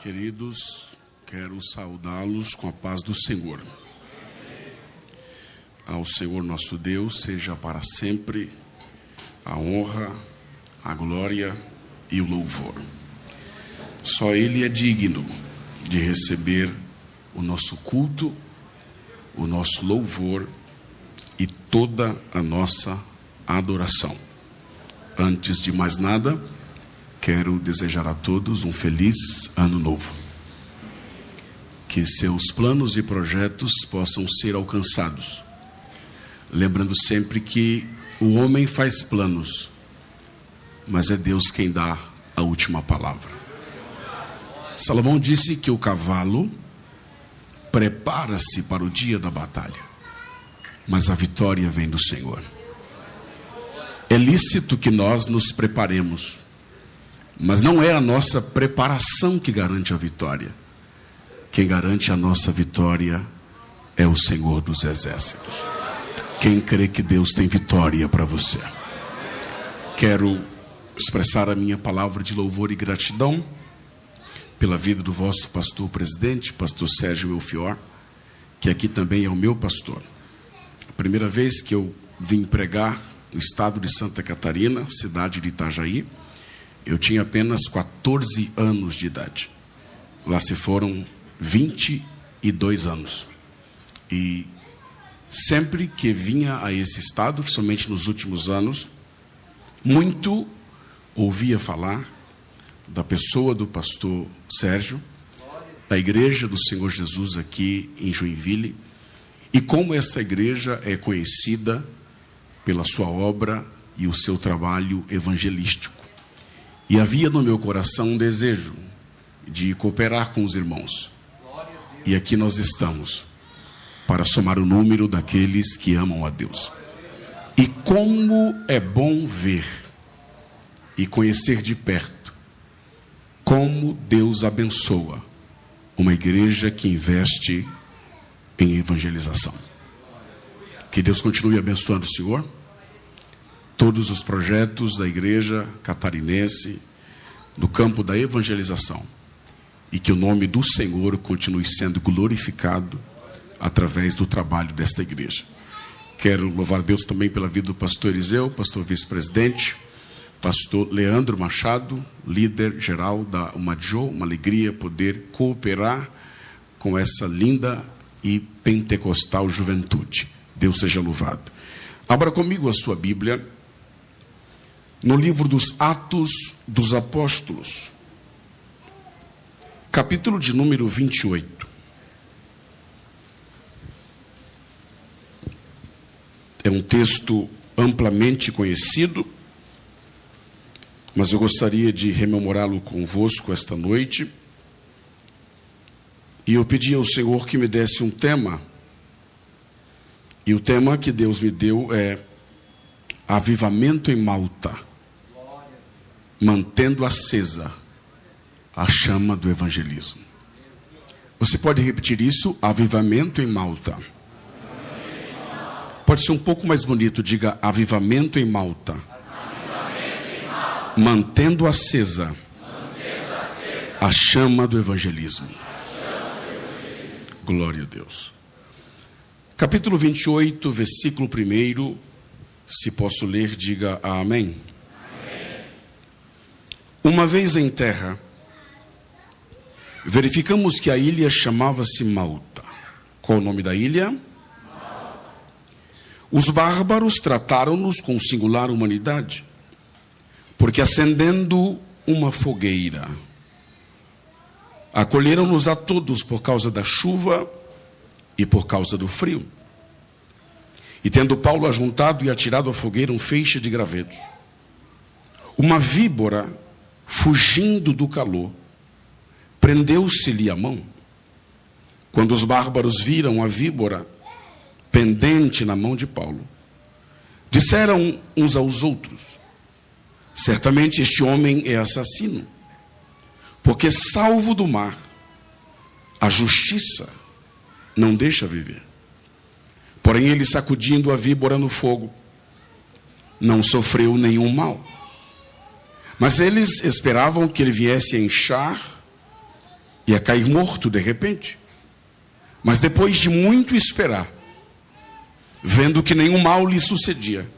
Queridos, quero saudá-los com a paz do Senhor. Ao Senhor nosso Deus seja para sempre a honra, a glória e o louvor. Só Ele é digno de receber o nosso culto, o nosso louvor e toda a nossa adoração. Antes de mais nada, quero desejar a todos um feliz ano novo. Que seus planos e projetos possam ser alcançados. Lembrando sempre que o homem faz planos, mas é Deus quem dá a última palavra. Salomão disse que o cavalo prepara-se para o dia da batalha, mas a vitória vem do Senhor. É lícito que nós nos preparemos, mas não é a nossa preparação que garante a vitória. Quem garante a nossa vitória é o Senhor dos Exércitos. Quem crê que Deus tem vitória para você? Quero expressar a minha palavra de louvor e gratidão pela vida do vosso pastor presidente, pastor Sérgio Melfior, que aqui também é o meu pastor. A primeira vez que eu vim pregar no estado de Santa Catarina, cidade de Itajaí, eu tinha apenas 14 anos de idade. Lá se foram 22 anos. E sempre que vinha a esse estado, somente nos últimos anos, muito ouvia falar da pessoa do pastor Sérgio, da igreja do Senhor Jesus aqui em Joinville, e como essa igreja é conhecida pela sua obra e o seu trabalho evangelístico. E havia no meu coração um desejo de cooperar com os irmãos. E aqui nós estamos para somar o número daqueles que amam a Deus. E como é bom ver e conhecer de perto como Deus abençoa uma igreja que investe em evangelização. Que Deus continue abençoando o Senhor, todos os projetos da igreja catarinense no campo da evangelização, e que o nome do Senhor continue sendo glorificado através do trabalho desta igreja. Quero louvar Deus também pela vida do pastor Eliseu, pastor vice-presidente, pastor Leandro Machado, líder geral da Umadjo. Uma alegria poder cooperar com essa linda e pentecostal juventude. Deus seja louvado. Abra comigo a sua Bíblia no livro dos Atos dos Apóstolos, capítulo de número 28. É um texto amplamente conhecido, mas eu gostaria de rememorá-lo convosco esta noite. E eu pedi ao Senhor que me desse um tema, e o tema que Deus me deu é avivamento em Malta, mantendo acesa a chama do evangelismo. Você pode repetir isso? Avivamento em Malta. Pode ser um pouco mais bonito, diga avivamento em Malta. Mantendo acesa a chama do evangelismo. Glória a Deus. Capítulo 28, versículo 1. Se posso ler, diga amém. Uma vez em terra, verificamos que a ilha chamava-se Malta. Qual o nome da ilha? Malta. Os bárbaros trataram-nos com singular humanidade, porque acendendo uma fogueira, acolheram-nos a todos por causa da chuva e por causa do frio. E tendo Paulo ajuntado e atirado à fogueira um feixe de gravetos, uma víbora, fugindo do calor, prendeu-se-lhe a mão. Quando os bárbaros viram a víbora pendente na mão de Paulo, disseram uns aos outros: certamente este homem é assassino, porque salvo do mar, a justiça não deixa viver. Porém ele, sacudindo a víbora no fogo, não sofreu nenhum mal. Mas eles esperavam que ele viesse a inchar ia cair morto de repente. Mas depois de muito esperar, vendo que nenhum mal lhe sucedia,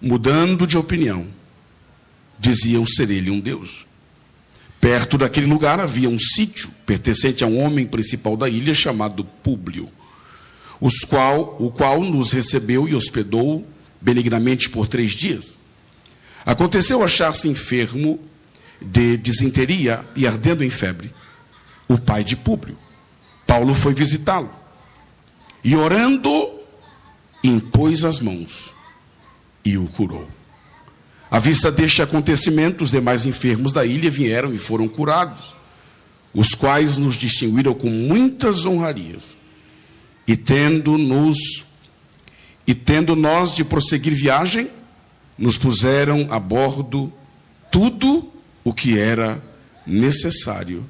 mudando de opinião, diziam ser ele um deus. Perto daquele lugar havia um sítio pertencente a um homem principal da ilha chamado Públio, o qual nos recebeu e hospedou benignamente por 3 dias. Aconteceu achar-se enfermo de disenteria e ardendo em febre o pai de Públio. Paulo foi visitá-lo e, orando, impôs as mãos e o curou. À vista deste acontecimento, os demais enfermos da ilha vieram e foram curados, os quais nos distinguiram com muitas honrarias. E tendo nós de prosseguir viagem, nos puseram a bordo tudo o que era necessário.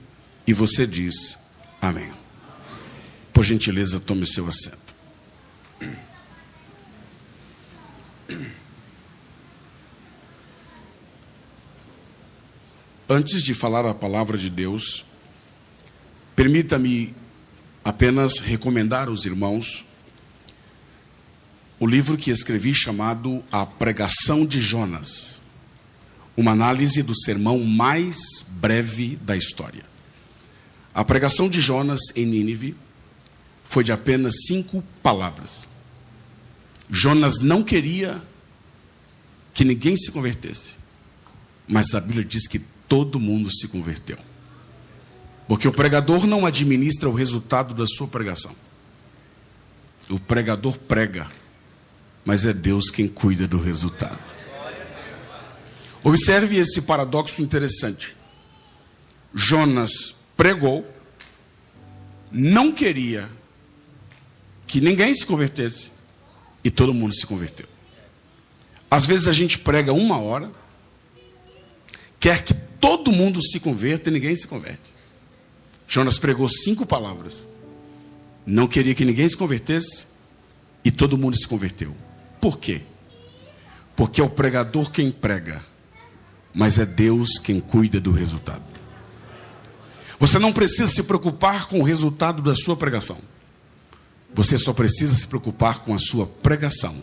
E você diz amém. Por gentileza, tome o seu assento. Antes de falar a palavra de Deus, permita-me apenas recomendar aos irmãos o livro que escrevi chamado A Pregação de Jonas, uma análise do sermão mais breve da história. A pregação de Jonas em Nínive foi de apenas 5 palavras. Jonas não queria que ninguém se convertesse, mas a Bíblia diz que todo mundo se converteu. Porque o pregador não administra o resultado da sua pregação. O pregador prega, mas é Deus quem cuida do resultado. Observe esse paradoxo interessante. Jonas pregou, não queria que ninguém se convertesse, e todo mundo se converteu. Às vezes a gente prega 1 hora, quer que todo mundo se converta e ninguém se converte. Jonas pregou 5 palavras. Não queria que ninguém se convertesse e todo mundo se converteu. Por quê? Porque é o pregador quem prega, mas é Deus quem cuida do resultado. Você não precisa se preocupar com o resultado da sua pregação. Você só precisa se preocupar com a sua pregação.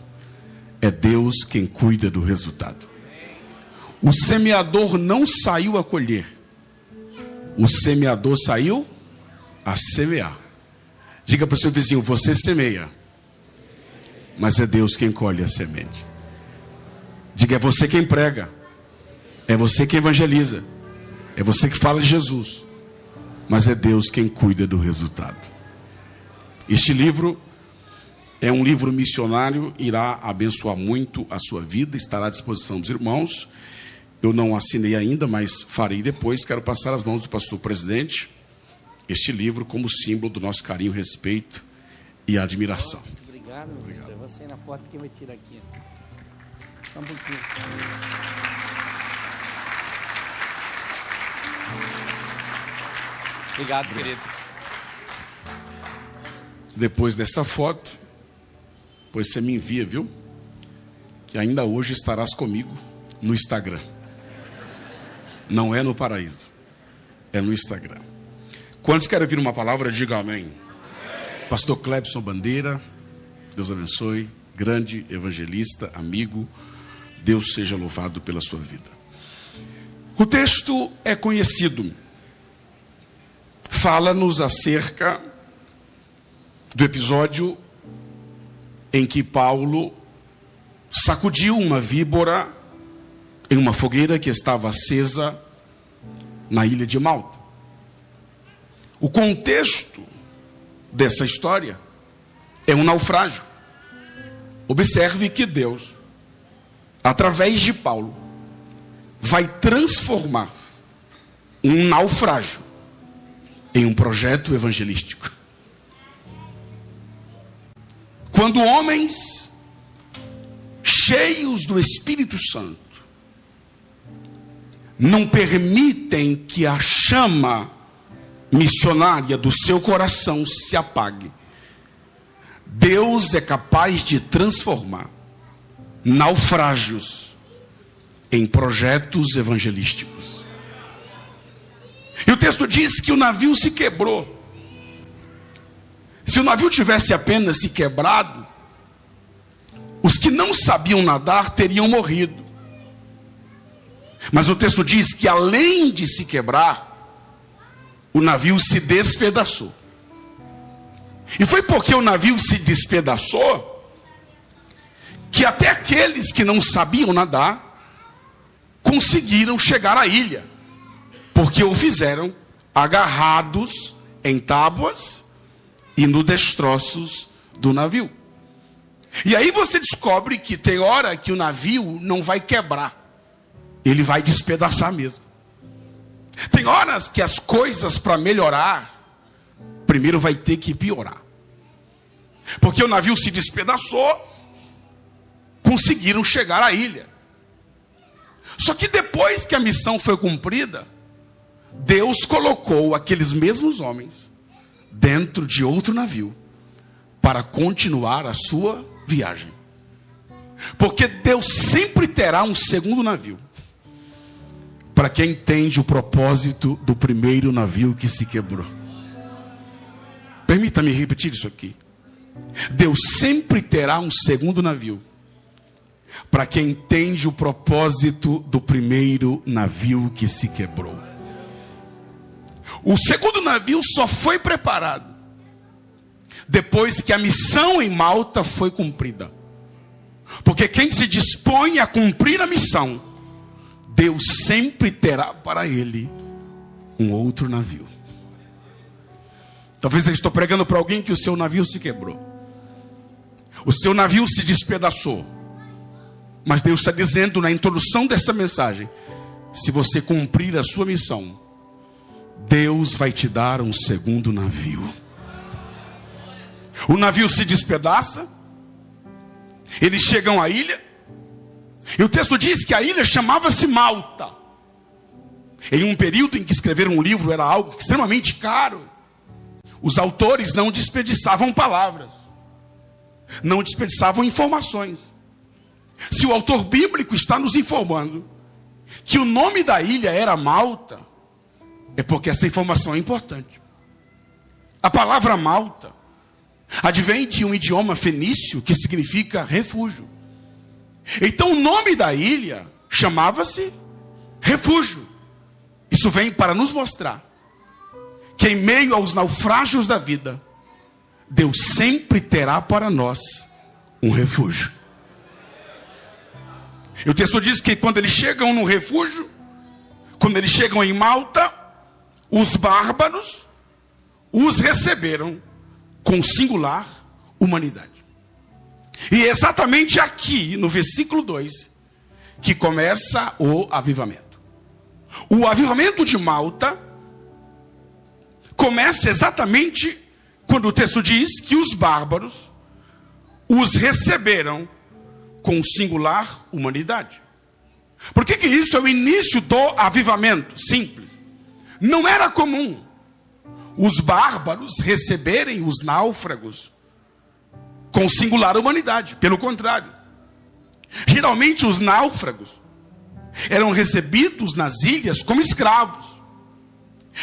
É Deus quem cuida do resultado. O semeador não saiu a colher. O semeador saiu a semear. Diga para o seu vizinho: você semeia, mas é Deus quem colhe a semente. Diga: é você quem prega, é você quem evangeliza, é você que fala de Jesus, mas é Deus quem cuida do resultado. Este livro é um livro missionário, irá abençoar muito a sua vida, estará à disposição dos irmãos. Eu não assinei ainda, mas farei depois. Quero passar às mãos do pastor presidente este livro como símbolo do nosso carinho, respeito e admiração. Obrigado, ministro. Eu vou sair na foto que eu vou tirar aqui. Só um pouquinho. Obrigado, querido. Depois dessa foto, pois você me envia, viu? Que ainda hoje estarás comigo no Instagram. Não é no paraíso, é no Instagram. Quantos querem ouvir uma palavra? Diga amém. Pastor Clebson Bandeira, Deus abençoe, grande evangelista, amigo, Deus seja louvado pela sua vida. O texto é conhecido, fala-nos acerca do episódio em que Paulo sacudiu uma víbora em uma fogueira que estava acesa na ilha de Malta. O contexto dessa história é um naufrágio. Observe que Deus, através de Paulo, vai transformar um naufrágio em um projeto evangelístico. Quando homens cheios do Espírito Santo não permitem que a chama missionária do seu coração se apague, Deus é capaz de transformar naufrágios em projetos evangelísticos. E o texto diz que o navio se quebrou. Se o navio tivesse apenas se quebrado, os que não sabiam nadar teriam morrido. Mas o texto diz que além de se quebrar, o navio se despedaçou. E foi porque o navio se despedaçou que até aqueles que não sabiam nadar conseguiram chegar à ilha, porque o fizeram agarrados em tábuas e nos destroços do navio. E aí você descobre que tem hora que o navio não vai quebrar, ele vai despedaçar mesmo. Tem horas que as coisas para melhorar, primeiro vai ter que piorar. Porque o navio se despedaçou, conseguiram chegar à ilha. Só que depois que a missão foi cumprida, Deus colocou aqueles mesmos homens dentro de outro navio para continuar a sua viagem. Porque Deus sempre terá um segundo navio para quem entende o propósito do primeiro navio que se quebrou. Permita-me repetir isso aqui. Deus sempre terá um segundo navio para quem entende o propósito do primeiro navio que se quebrou. O segundo navio só foi preparado depois que a missão em Malta foi cumprida. Porque quem se dispõe a cumprir a missão, Deus sempre terá para ele um outro navio. Talvez eu estou pregando para alguém que o seu navio se quebrou. O seu navio se despedaçou. Mas Deus está dizendo na introdução dessa mensagem: se você cumprir a sua missão, Deus vai te dar um segundo navio. O navio se despedaça, eles chegam à ilha, e o texto diz que a ilha chamava-se Malta. Em um período em que escrever um livro era algo extremamente caro, os autores não desperdiçavam palavras, não desperdiçavam informações. Se o autor bíblico está nos informando que o nome da ilha era Malta, é porque essa informação é importante. A palavra Malta advém de um idioma fenício que significa refúgio. Então o nome da ilha chamava-se Refúgio. Isso vem para nos mostrar que em meio aos naufrágios da vida, Deus sempre terá para nós um refúgio. E o texto diz que quando eles chegam no refúgio, quando eles chegam em Malta, os bárbaros os receberam com singular humanidade. E é exatamente aqui, no versículo 2, que começa o avivamento. O avivamento de Malta começa exatamente quando o texto diz que os bárbaros os receberam com singular humanidade. Por que isso é o início do avivamento? Simples. Não era comum os bárbaros receberem os náufragos com singular humanidade. Pelo contrário, geralmente os náufragos eram recebidos nas ilhas como escravos.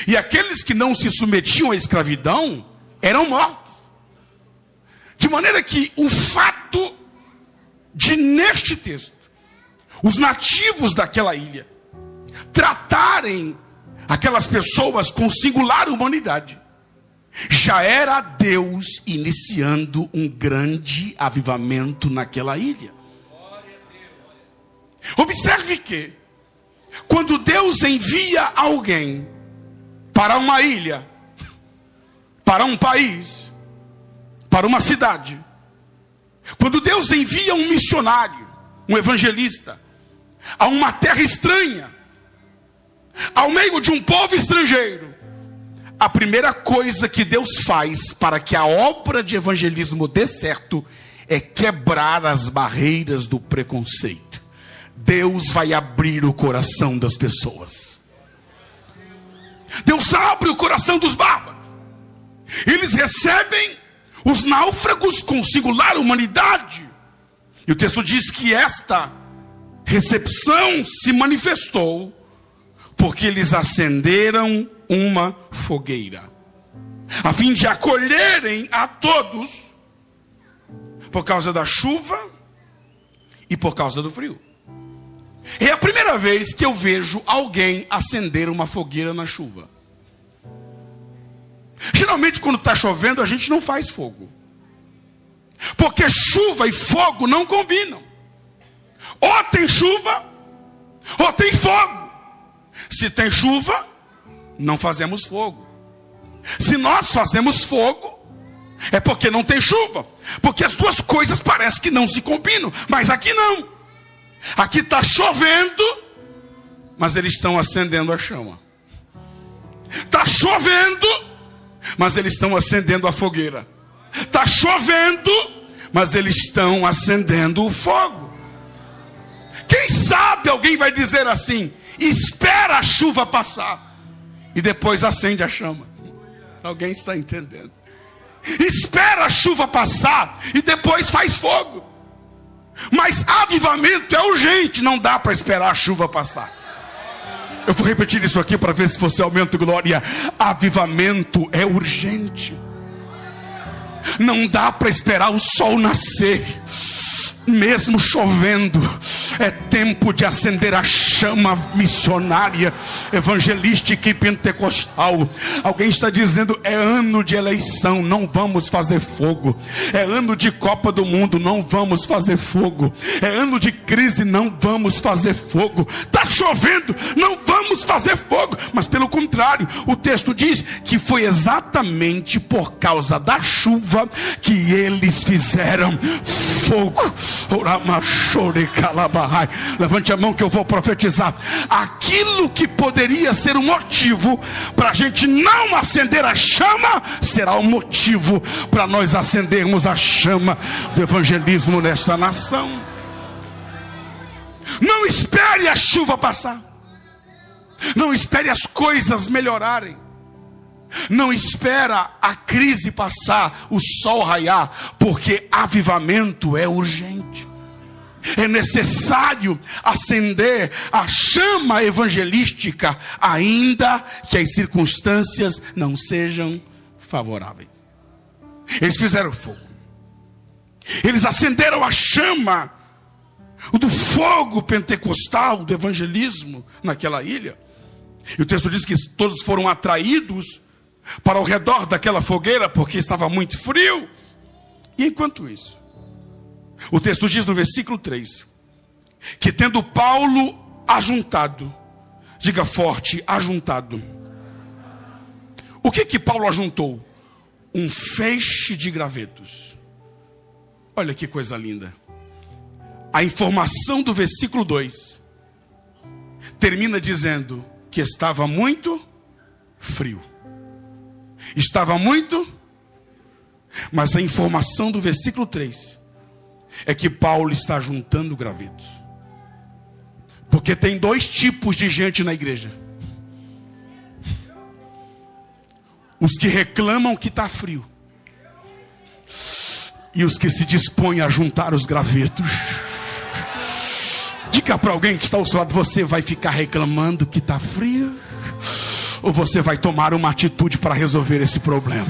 E aqueles que não se submetiam à escravidão eram mortos. De maneira que o fato de, neste texto, os nativos daquela ilha tratarem aquelas pessoas com singular humanidade, já era Deus iniciando um grande avivamento naquela ilha. Observe que, quando Deus envia alguém para uma ilha, para um país, para uma cidade, quando Deus envia um missionário, um evangelista, a uma terra estranha, ao meio de um povo estrangeiro, a primeira coisa que Deus faz para que a obra de evangelismo dê certo é quebrar as barreiras do preconceito. Deus vai abrir o coração das pessoas. Deus abre o coração dos bárbaros. Eles recebem os náufragos com singular humanidade. E o texto diz que esta recepção se manifestou porque eles acenderam uma fogueira, a fim de acolherem a todos, por causa da chuva e por causa do frio. É a primeira vez que eu vejo alguém acender uma fogueira na chuva. Geralmente quando está chovendo a gente não faz fogo, porque chuva e fogo não combinam. Ou tem chuva ou tem fogo. Se tem chuva, não fazemos fogo. Se nós fazemos fogo, é porque não tem chuva, porque as duas coisas parecem que não se combinam. Mas aqui não. Aqui está chovendo, mas eles estão acendendo a chama. Está chovendo, mas eles estão acendendo a fogueira. Está chovendo, mas eles estão acendendo o fogo. Quem sabe alguém vai dizer assim: espera a chuva passar e depois acende a chama. Alguém está entendendo? Espera a chuva passar e depois faz fogo. Mas avivamento é urgente, não dá para esperar a chuva passar. Eu vou repetir isso aqui para ver se você aumenta glória. Avivamento é urgente. Não dá para esperar o sol nascer. Mesmo chovendo, é tempo de acender a chama missionária, evangelística e pentecostal. Alguém está dizendo: é ano de eleição, não vamos fazer fogo. É ano de Copa do Mundo, não vamos fazer fogo. É ano de crise, não vamos fazer fogo. Está chovendo, não vamos fazer fogo. Mas pelo contrário, o texto diz que foi exatamente por causa da chuva que eles fizeram fogo. Levante a mão que eu vou profetizar. Aquilo que poderia ser um motivo para a gente não acender a chama, será um motivo para nós acendermos a chama do evangelismo nesta nação. Não espere a chuva passar. Não espere as coisas melhorarem. Não espera a crise passar, o sol raiar, porque avivamento é urgente. É necessário acender a chama evangelística, ainda que as circunstâncias não sejam favoráveis. Eles fizeram fogo. Eles acenderam a chama do fogo pentecostal, do evangelismo naquela ilha. E o texto diz que todos foram atraídos para o redor daquela fogueira, porque estava muito frio. E enquanto isso, o texto diz no versículo 3, que tendo Paulo ajuntado, diga forte, ajuntado. O que Paulo ajuntou? Um feixe de gravetos. Olha que coisa linda. A informação do versículo 2 termina dizendo que estava muito frio. Estava muito, mas a informação do versículo 3 é que Paulo está juntando gravetos. Porque tem dois tipos de gente na igreja: os que reclamam que está frio, e os que se dispõem a juntar os gravetos. Diga para alguém que está ao seu lado: você vai ficar reclamando que está frio? Ou você vai tomar uma atitude para resolver esse problema?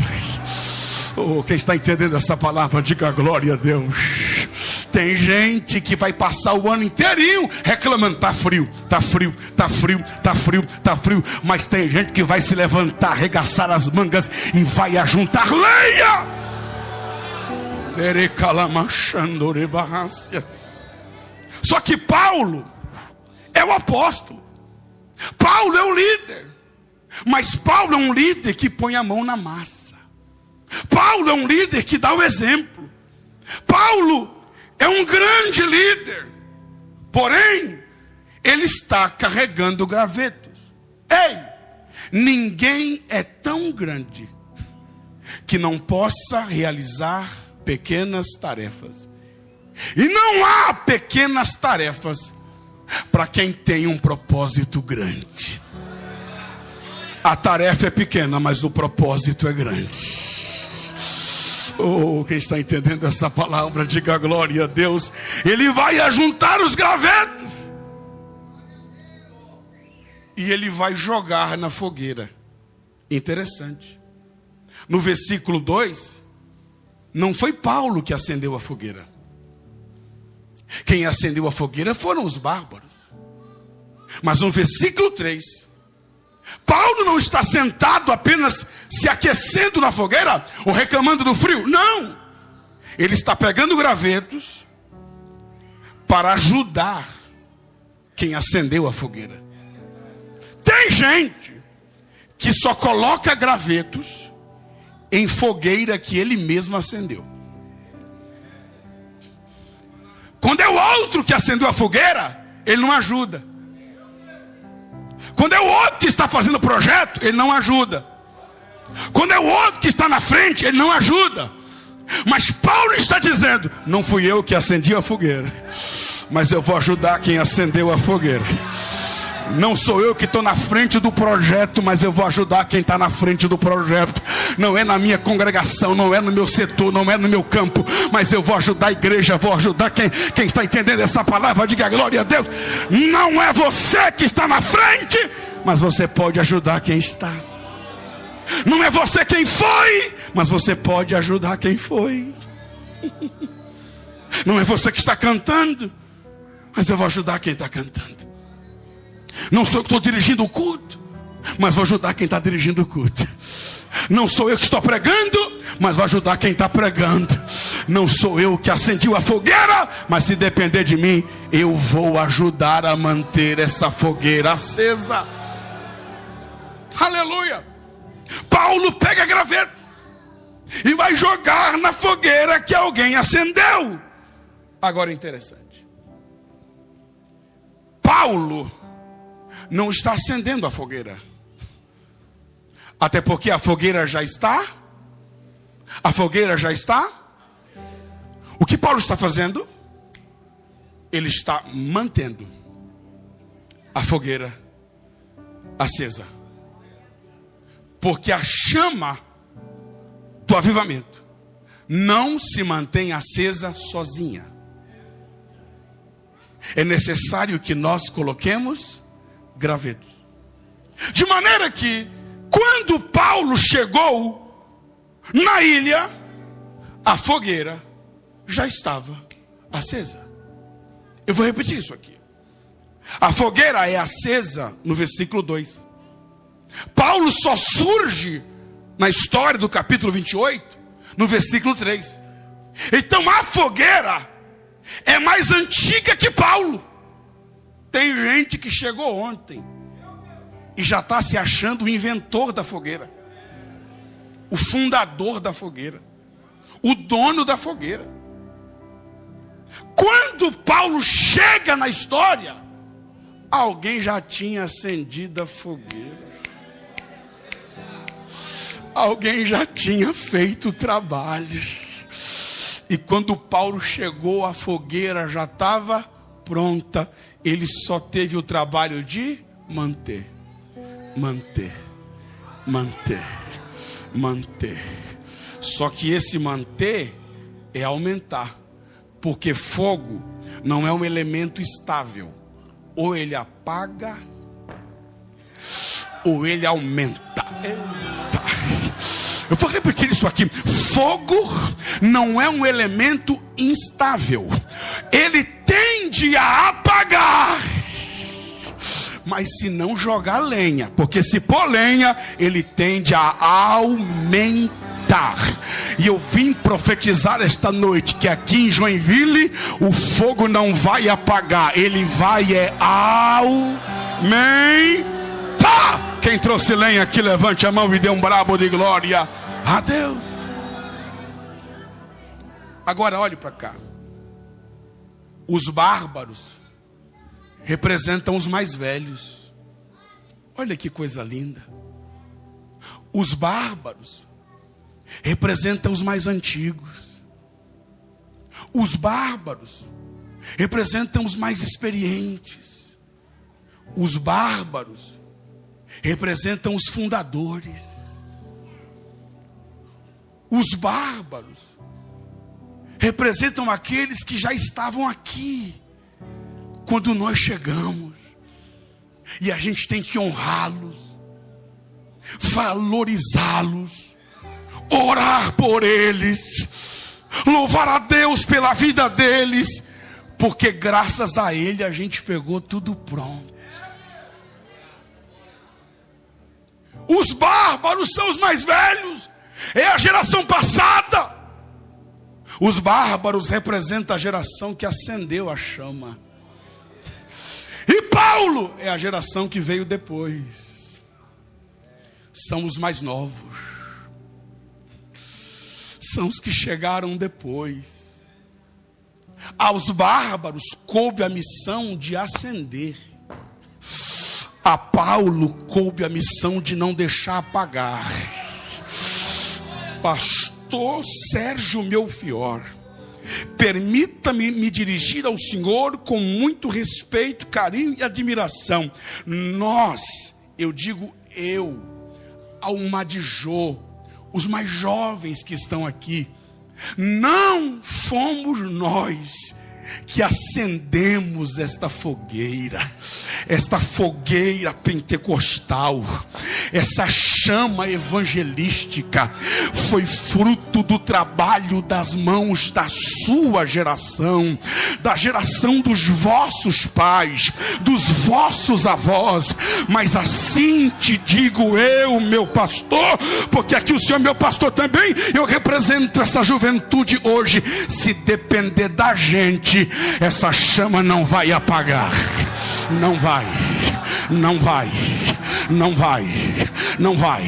Oh, quem está entendendo essa palavra, diga glória a Deus. Tem gente que vai passar o ano inteirinho reclamando: tá frio, tá frio, tá frio, tá frio, tá frio. Mas tem gente que vai se levantar, arregaçar as mangas e vai ajuntar lenha. Só que Paulo é o apóstolo. Paulo é o líder. Mas Paulo é um líder que põe a mão na massa. Paulo é um líder que dá o exemplo. Paulo é um grande líder. Porém, ele está carregando gravetos. Ei, ninguém é tão grande que não possa realizar pequenas tarefas. E não há pequenas tarefas para quem tem um propósito grande. A tarefa é pequena, mas o propósito é grande. Oh, quem está entendendo essa palavra, diga glória a Deus. Ele vai ajuntar os gravetos. e ele vai jogar na fogueira. Interessante. No versículo 2, não foi Paulo que acendeu a fogueira. Quem acendeu a fogueira foram os bárbaros. Mas no versículo 3, Paulo não está sentado apenas se aquecendo na fogueira ou reclamando do frio. Não! Ele está pegando gravetos para ajudar quem acendeu a fogueira. Tem gente que só coloca gravetos em fogueira que ele mesmo acendeu. Quando é o outro que acendeu a fogueira, ele não ajuda. Quando é o outro que está fazendo o projeto, ele não ajuda. Quando é o outro que está na frente, ele não ajuda. Mas Paulo está dizendo: não fui eu que acendi a fogueira, mas eu vou ajudar quem acendeu a fogueira. Não sou eu que estou na frente do projeto, mas eu vou ajudar quem está na frente do projeto. Não é na minha congregação, não é no meu setor, não é no meu campo, mas eu vou ajudar a igreja, vou ajudar quem está entendendo essa palavra. Diga glória a Deus. Não é você que está na frente, mas você pode ajudar quem está. Não é você quem foi, mas você pode ajudar quem foi. Não é você que está cantando, mas eu vou ajudar quem está cantando. Não sou eu que estou dirigindo o culto, mas vou ajudar quem está dirigindo o culto. Não sou eu que estou pregando, mas vou ajudar quem está pregando. Não sou eu que acendi a fogueira, mas se depender de mim, eu vou ajudar a manter essa fogueira acesa. Aleluia. Paulo pega graveto e vai jogar na fogueira que alguém acendeu. Agora interessante, Paulo não está acendendo a fogueira, até porque a fogueira já está. A fogueira já está. O que Paulo está fazendo? Ele está mantendo a fogueira acesa, porque a chama do avivamento não se mantém acesa sozinha. É necessário que nós coloquemos gravetos, de maneira que quando Paulo chegou na ilha, a fogueira já estava acesa. Eu vou repetir isso aqui. A fogueira é acesa no versículo 2. Paulo só surge na história do capítulo 28 no versículo 3. Então a fogueira é mais antiga que Paulo. Tem gente que chegou ontem e já está se achando o inventor da fogueira, o fundador da fogueira, o dono da fogueira. Quando Paulo chega na história, alguém já tinha acendido a fogueira, alguém já tinha feito o trabalho. E quando Paulo chegou, a fogueira já estava pronta. Ele só teve o trabalho de manter. Só que esse manter é aumentar, porque fogo não é um elemento estável. Ou ele apaga, ou ele aumenta. Eita. Eu vou repetir isso aqui. Fogo não é um elemento instável. Ele tende a apagar, mas se não jogar lenha, porque se pôr lenha, ele tende a aumentar. E eu vim profetizar esta noite que aqui em Joinville o fogo não vai apagar, ele vai aumentar. Quem trouxe lenha aqui, levante a mão e dê um brabo de glória a Deus. Agora olhe para cá. Os bárbaros representam os mais velhos. Olha que coisa linda. Os bárbaros representam os mais antigos. Os bárbaros representam os mais experientes. Os bárbaros representam os fundadores. Os bárbaros representam aqueles que já estavam aqui quando nós chegamos. E a gente tem que honrá-los, valorizá-los, orar por eles, louvar a Deus pela vida deles, porque graças a Ele a gente pegou tudo pronto. Os bárbaros são os mais velhos, é a geração passada. Os bárbaros representam a geração que acendeu a chama. E Paulo é a geração que veio depois. São os mais novos. São os que chegaram depois. Aos bárbaros coube a missão de ascender. A Paulo coube a missão de não deixar apagar. Pastor Sérgio Melfior, permita-me me dirigir ao Senhor com muito respeito, carinho e admiração. Nós, eu digo eu, Almadijô, os mais jovens que estão aqui, não fomos nós que acendemos esta fogueira pentecostal, essa chama evangelística, foi fruto do trabalho das mãos da sua geração, da geração dos vossos pais, dos vossos avós. Mas assim te digo eu, meu pastor, porque aqui o senhor é meu pastor também, eu represento essa juventude hoje. Se depender da gente, essa chama não vai apagar. Não vai, não vai, não vai, não vai.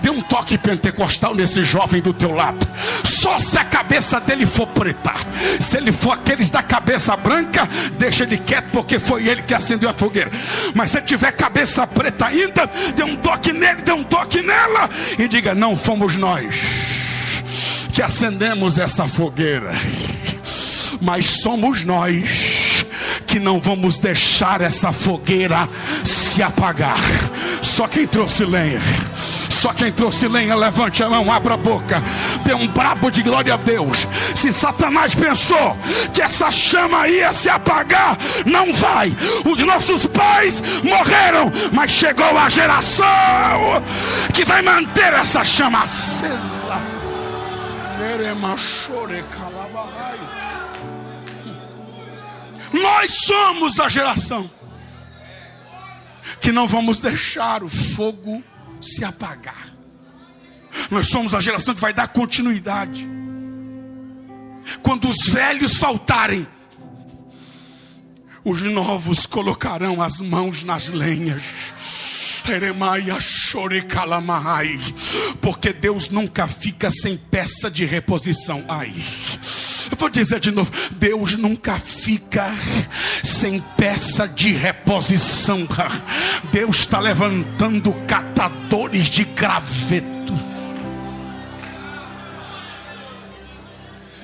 Dê um toque pentecostal nesse jovem do teu lado. Só se a cabeça dele for preta. Se ele for aqueles da cabeça branca, deixa ele quieto, porque foi ele que acendeu a fogueira. Mas se ele tiver cabeça preta ainda, dê um toque nele, dê um toque nela, e diga: não fomos nós que acendemos essa fogueira, mas somos nós que não vamos deixar essa fogueira se apagar. Só quem trouxe lenha, só quem trouxe lenha, levante a mão, abra a boca, dê um brabo de glória a Deus. Se Satanás pensou que essa chama ia se apagar, não vai. Os nossos pais morreram, mas chegou a geração que vai manter essa chama acesa. Nós somos a geração que não vamos deixar o fogo se apagar. Nós somos a geração que vai dar continuidade. Quando os velhos faltarem, os novos colocarão as mãos nas lenhas. Porque Deus nunca fica sem peça de reposição. Eu vou dizer de novo: Deus nunca fica sem peça de reposição. Deus está levantando catadores de gravetos,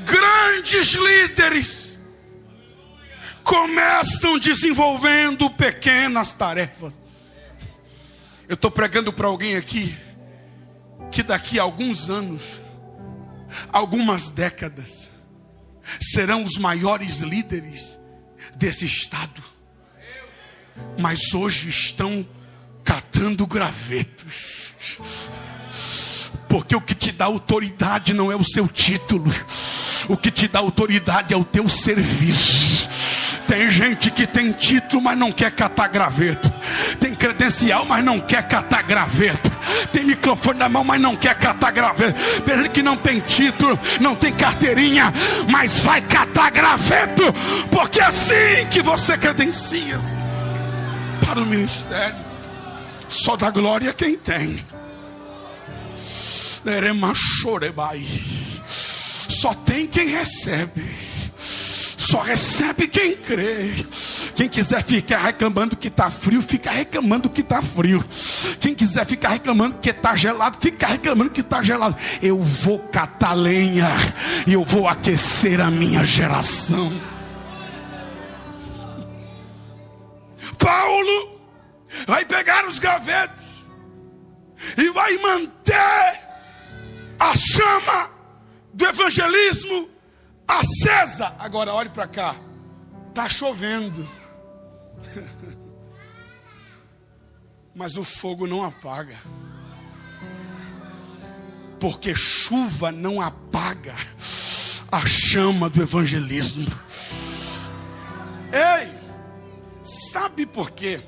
grandes líderes começam desenvolvendo pequenas tarefas. Eu estou pregando para alguém aqui que daqui a alguns anos, algumas décadas, serão os maiores líderes desse estado, mas hoje estão catando gravetos. Porque o que te dá autoridade não é o seu título, o que te dá autoridade é o teu serviço. Tem gente que tem título, mas não quer catar graveto. Tem credencial, mas não quer catar graveto. Tem microfone na mão, mas não quer catar graveto. Tem gente que não tem título, não tem carteirinha, mas vai catar graveto. Porque é assim que você credencia-se para o ministério. Só dá glória quem tem. Só tem quem recebe. Só recebe quem crê. Quem quiser ficar reclamando que está frio, fica reclamando que está frio. Quem quiser ficar reclamando que está gelado, fica reclamando que está gelado. Eu vou catar lenha e eu vou aquecer a minha geração. Paulo vai pegar os gravetos e vai manter a chama do evangelismo acesa. Agora olhe para cá. Está chovendo. Mas o fogo não apaga. Porque chuva não apaga a chama do evangelismo. Ei, sabe por quê?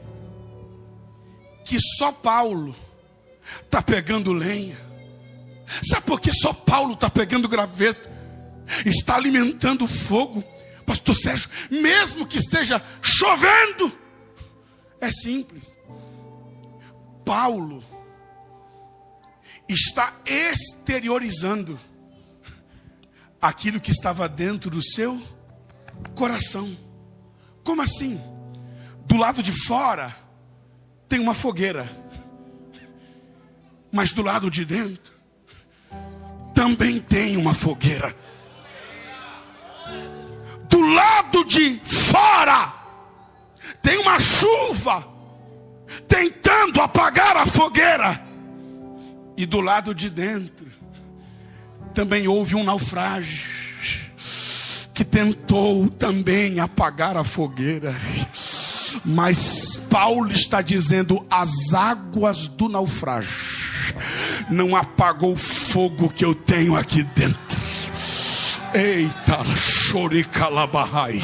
Que só Paulo está pegando lenha? Sabe por que só Paulo está pegando graveto? Está alimentando o fogo. Pastor Sérgio, mesmo que esteja chovendo, é simples. Paulo está exteriorizando aquilo que estava dentro do seu coração. Como assim? Do lado de fora tem uma fogueira, mas do lado de dentro também tem uma fogueira. Do lado de fora tem uma chuva tentando apagar a fogueira, e do lado de dentro também houve um naufrágio que tentou também apagar a fogueira. Mas Paulo está dizendo: as águas do naufrágio não apagou o fogo que eu tenho aqui dentro. Eita, choricalabarrai.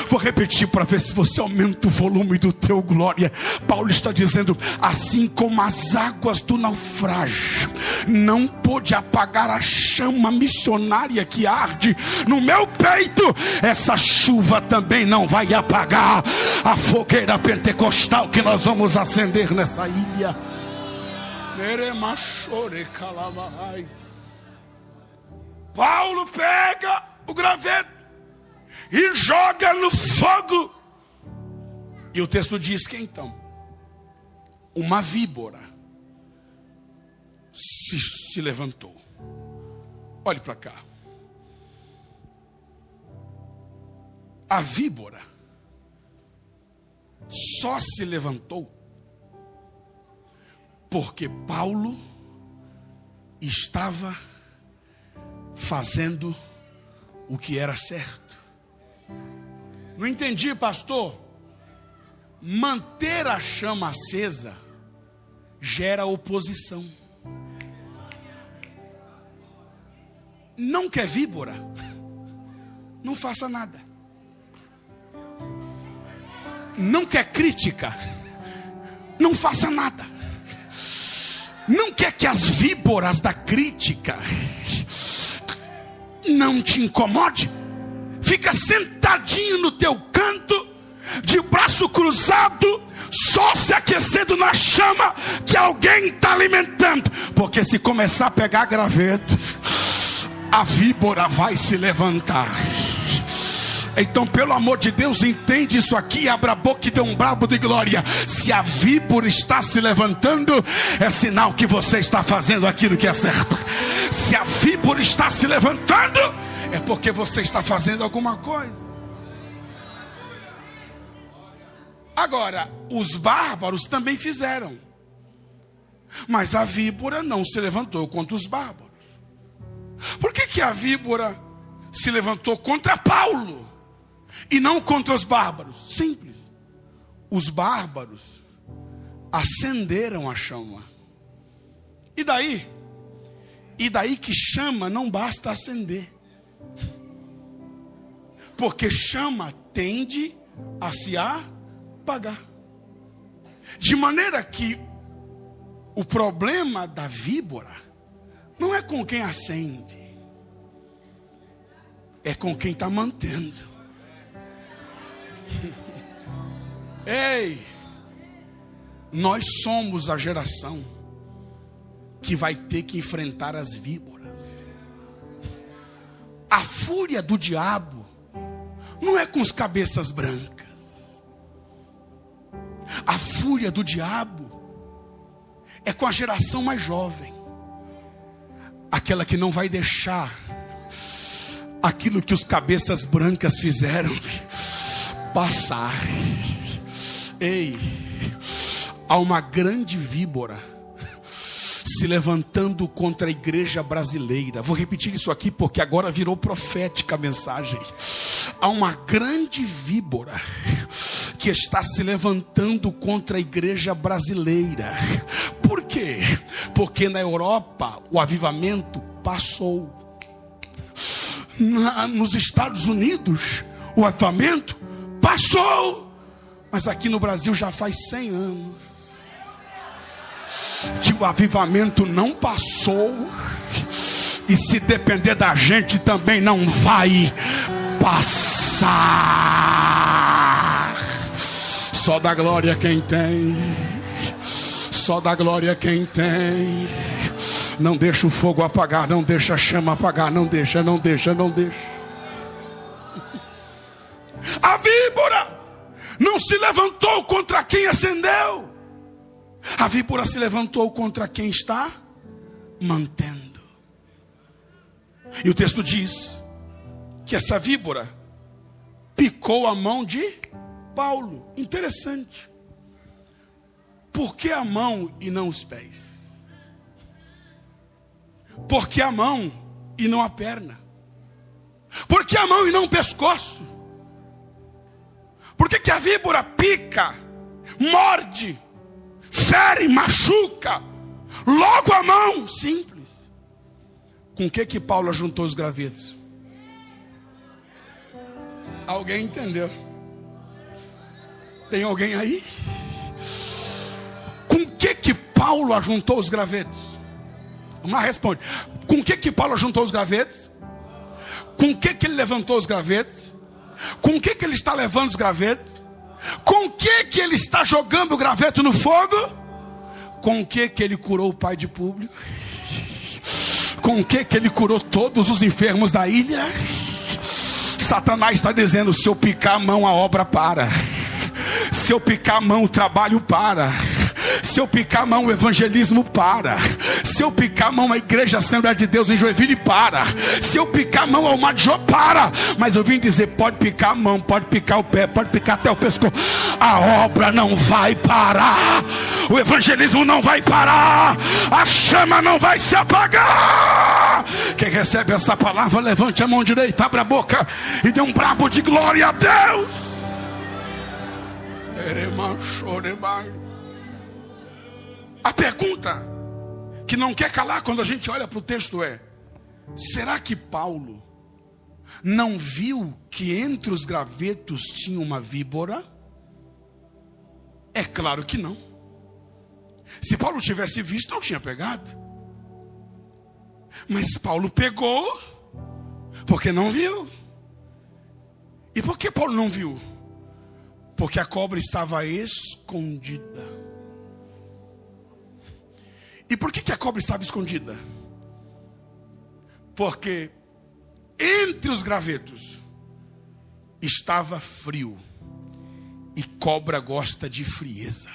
Vou repetir para ver se você aumenta o volume do teu glória. Paulo está dizendo: assim como as águas do naufrágio não pôde apagar a chama missionária que arde no meu peito, essa chuva também não vai apagar a fogueira pentecostal que nós vamos acender nessa ilha. Paulo pega o graveto e joga no fogo. E o texto diz que então uma víbora se levantou. Olhe para cá. A víbora só se levantou porque Paulo estava fazendo o que era certo. Não entendi, pastor. Manter a chama acesa gera oposição. Não quer víbora? Não faça nada. Não quer crítica? Não faça nada. Não quer que as víboras da crítica não te incomode? Fica sentadinho no teu canto, de braço cruzado, só se aquecendo na chama que alguém está alimentando. Porque se começar a pegar graveto, a víbora vai se levantar. Então, pelo amor de Deus, entende isso aqui, abra a boca e dê um brabo de glória. Se a víbora está se levantando, é sinal que você está fazendo aquilo que é certo. Se a víbora está se levantando, é porque você está fazendo alguma coisa. Agora, os bárbaros também fizeram, mas a víbora não se levantou contra os bárbaros. Por que a víbora se levantou contra Paulo e não contra os bárbaros? Simples. Os bárbaros acenderam a chama. E daí? E daí que chama não basta acender. Porque chama tende a se apagar. De maneira que o problema da víbora não é com quem acende, é com quem está mantendo. Ei, nós somos a geração que vai ter que enfrentar as víboras. A fúria do diabo não é com os cabeças brancas. A fúria do diabo é com a geração mais jovem, aquela que não vai deixar aquilo que os cabeças brancas fizeram passar. Ei, há uma grande víbora se levantando contra a igreja brasileira. Vou repetir isso aqui porque agora virou profética a mensagem. Há uma grande víbora que está se levantando contra a igreja brasileira. Por quê? Porque na Europa o avivamento passou. Nos Estados Unidos o avivamento passou. Mas aqui no Brasil já faz 100 anos que o avivamento não passou. E se depender da gente também não vai passar. Só dá glória quem tem. Só dá glória quem tem. Não deixa o fogo apagar, não deixa a chama apagar, não deixa. A víbora não se levantou contra quem acendeu. A víbora se levantou contra quem está mantendo. E o texto diz que essa víbora picou a mão de Paulo. Interessante. Por que a mão e não os pés? Por que a mão e não a perna? Por que a mão e não o pescoço? Por que a víbora pica, morde, fere, machuca? Logo a mão, simples. Com que Paulo ajuntou os gravetos? Alguém entendeu? Tem alguém aí? Com que Paulo ajuntou os gravetos? Vamos lá, responde. Com que Paulo ajuntou os gravetos? Com que ele levantou os gravetos? Com que ele está levando os gravetos? Com que ele está jogando o graveto no fogo? Com que ele curou o pai de Públio? Com que ele curou todos os enfermos da ilha? Satanás está dizendo: se eu picar a mão, a obra para. Se eu picar a mão, o trabalho para. Se eu picar a mão, o evangelismo para. Se eu picar a mão, a igreja Assembleia de Deus em Joinville para. Se eu picar a mão, a Almadjó para. Mas eu vim dizer: pode picar a mão, pode picar o pé, pode picar até o pescoço. A obra não vai parar. O evangelismo não vai parar. A chama não vai se apagar. Quem recebe essa palavra, levante a mão direita, abre a boca e dê um brabo de glória a Deus. A pergunta que não quer calar quando a gente olha para o texto é: será que Paulo não viu que entre os gravetos tinha uma víbora? É claro que não. Se Paulo tivesse visto, não tinha pegado. Mas Paulo pegou porque não viu. E por que Paulo não viu? Porque a cobra estava escondida. E por que a cobra estava escondida? Porque entre os gravetos estava frio. E cobra gosta de frieza.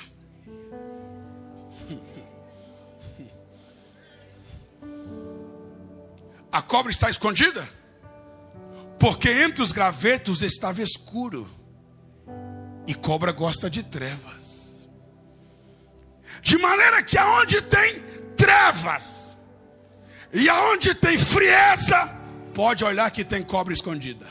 A cobra está escondida porque entre os gravetos estava escuro. E cobra gosta de trevas. De maneira que aonde tem trevas e aonde tem frieza, pode olhar que tem cobra escondida.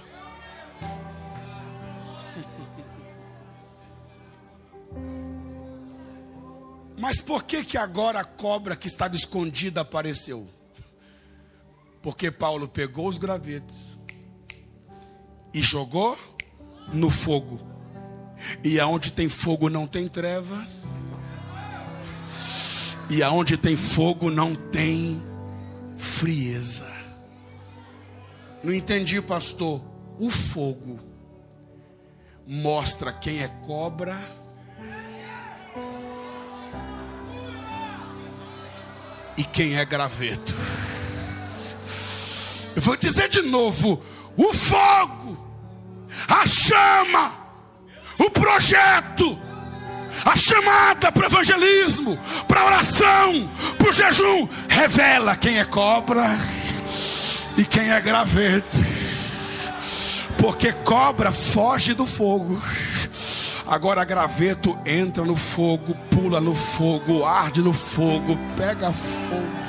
Mas por que agora a cobra que estava escondida apareceu? Porque Paulo pegou os gravetos e jogou no fogo. E aonde tem fogo não tem treva. E aonde tem fogo não tem frieza. Não entendi, pastor. O fogo mostra quem é cobra e quem é graveto. Eu vou dizer de novo: o fogo, a chama, o projeto, a chamada para o evangelismo, para a oração, para o jejum, revela quem é cobra e quem é graveto. Porque cobra foge do fogo, agora graveto entra no fogo, pula no fogo, arde no fogo, pega fogo.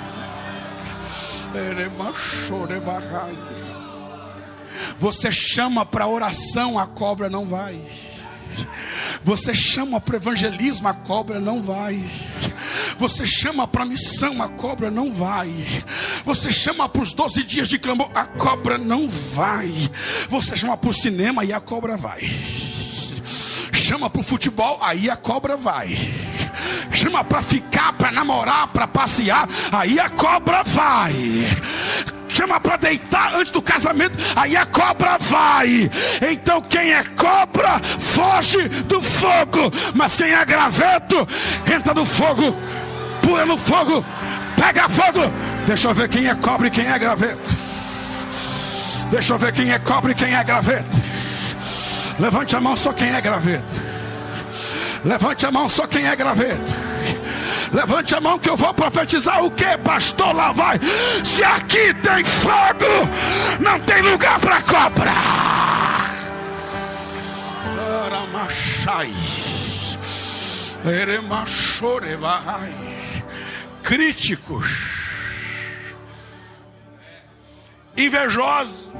Você chama para oração, a cobra não vai. Você chama para o evangelismo, a cobra não vai. Você chama para a missão, a cobra não vai. Você chama para os 12 dias de clamor, a cobra não vai. Você chama para o cinema e a cobra vai. Chama para o futebol, aí a cobra vai. Chama para ficar, para namorar, para passear, aí a cobra vai. Chama para deitar antes do casamento, aí a cobra vai. Então quem é cobra foge do fogo, mas quem é graveto entra no fogo, pula no fogo, pega fogo. Deixa eu ver quem é cobra e quem é graveto. Deixa eu ver quem é cobra e quem é graveto. Levante a mão só quem é graveto. Levante a mão só quem é graveto. Levante a mão que eu vou profetizar. O que, pastor? Lá vai. Se aqui tem fogo, não tem lugar para cobra. Críticos, invejosos,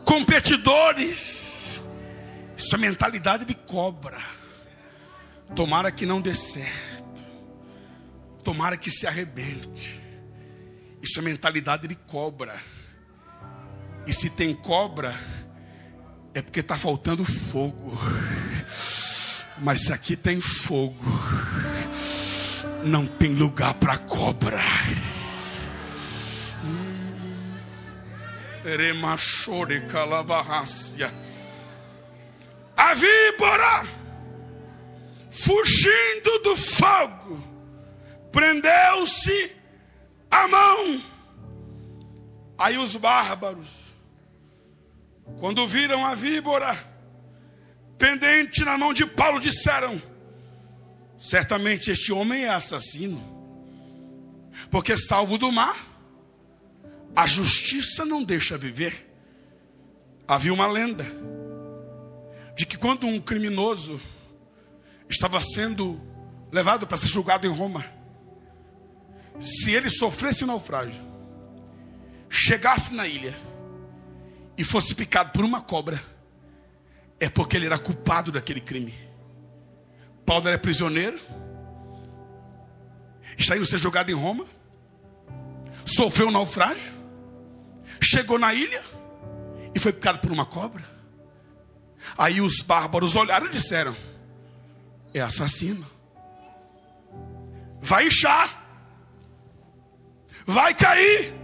competidores. Isso é mentalidade de cobra. Tomara que não dê certo. Tomara que se arrebente. Isso é mentalidade de cobra. E se tem cobra, é porque está faltando fogo. Mas se aqui tem fogo, não tem lugar para cobra. Eremachore calabarrácia. A víbora, fugindo do fogo, prendeu-se a mão. Aí os bárbaros, quando viram a víbora pendente na mão de Paulo, disseram: certamente este homem é assassino, porque salvo do mar, a justiça não deixa viver. Havia uma lenda de que quando um criminoso estava sendo levado para ser julgado em Roma, se ele sofresse naufrágio, chegasse na ilha e fosse picado por uma cobra, é porque ele era culpado daquele crime. Paulo era prisioneiro, está indo ser julgado em Roma, sofreu um naufrágio, chegou na ilha e foi picado por uma cobra. Aí os bárbaros olharam e disseram: é assassino, vai inchar, vai cair,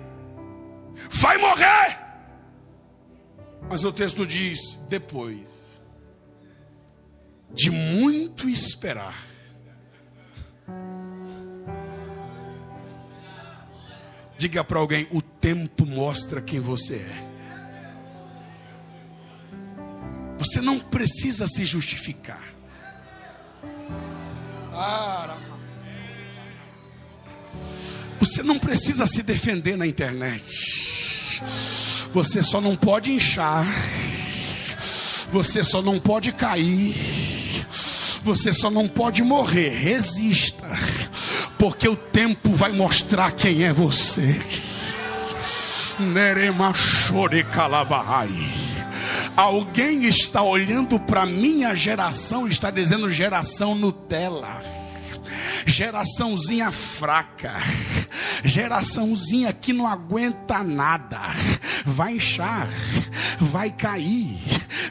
vai morrer. Mas o texto diz: depois de muito esperar, diga para alguém: o tempo mostra quem você é. Você não precisa se justificar. Você não precisa se defender na internet. Você só não pode inchar. Você só não pode cair. Você só não pode morrer. Resista, porque o tempo vai mostrar quem é você. Neremachore calabarai. Alguém está olhando para minha geração, está dizendo: geração Nutella, geraçãozinha fraca, geraçãozinha que não aguenta nada, vai inchar, vai cair,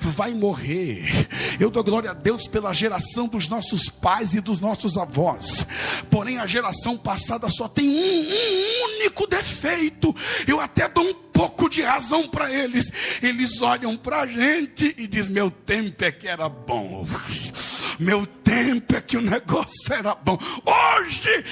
vai morrer. Eu dou glória a Deus pela geração dos nossos pais e dos nossos avós, porém a geração passada só tem um único defeito. Eu até dou um pouco de razão para eles. Eles olham para a gente e dizem: meu tempo é que era bom, meu tempo é que o negócio era bom. Hoje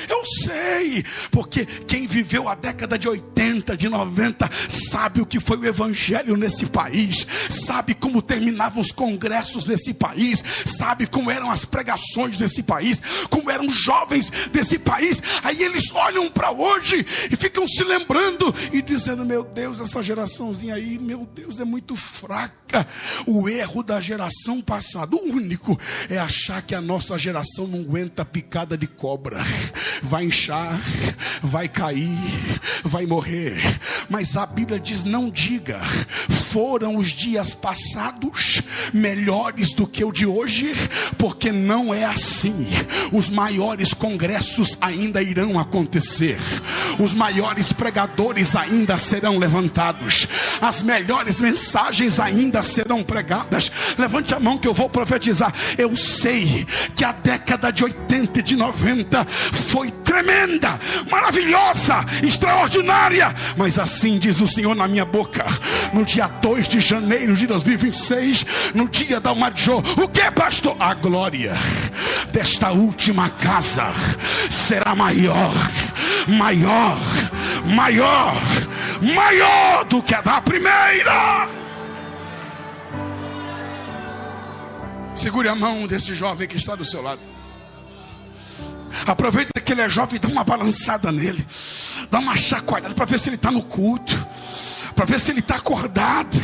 eu sei, porque quem viveu a década de 80, de 90, sabe o que foi o evangelho nesse país, sabe como terminavam os congressos desse país, sabe como eram as pregações desse país, como eram os jovens desse país. Aí eles olham para hoje e ficam se lembrando e dizendo: meu Deus, essa geraçãozinha aí, meu Deus, é muito fraca. O erro da geração passada, o único, é achar que a nossa geração não aguenta picada de cobra. Vai inchar, vai cair, vai morrer. Mas a Bíblia diz: não diga foram os dias passados melhores do que o de hoje? Porque não é assim. Os maiores congressos ainda irão acontecer, os maiores pregadores ainda serão levantados, as melhores mensagens ainda serão pregadas. Levante a mão que eu vou profetizar. Eu sei que a década de 80 e de 90 foi tremenda, maravilhosa, extraordinária, mas assim diz o Senhor na minha boca: no dia 2 de janeiro de 2026, no dia da Umajô, o que, pastor? A glória desta última casa será maior, maior, maior, maior do que a da primeira. Segure a mão desse jovem que está do seu lado. Aproveita que ele é jovem e dá uma balançada nele, dá uma chacoalhada para ver se ele está no culto, para ver se ele está acordado,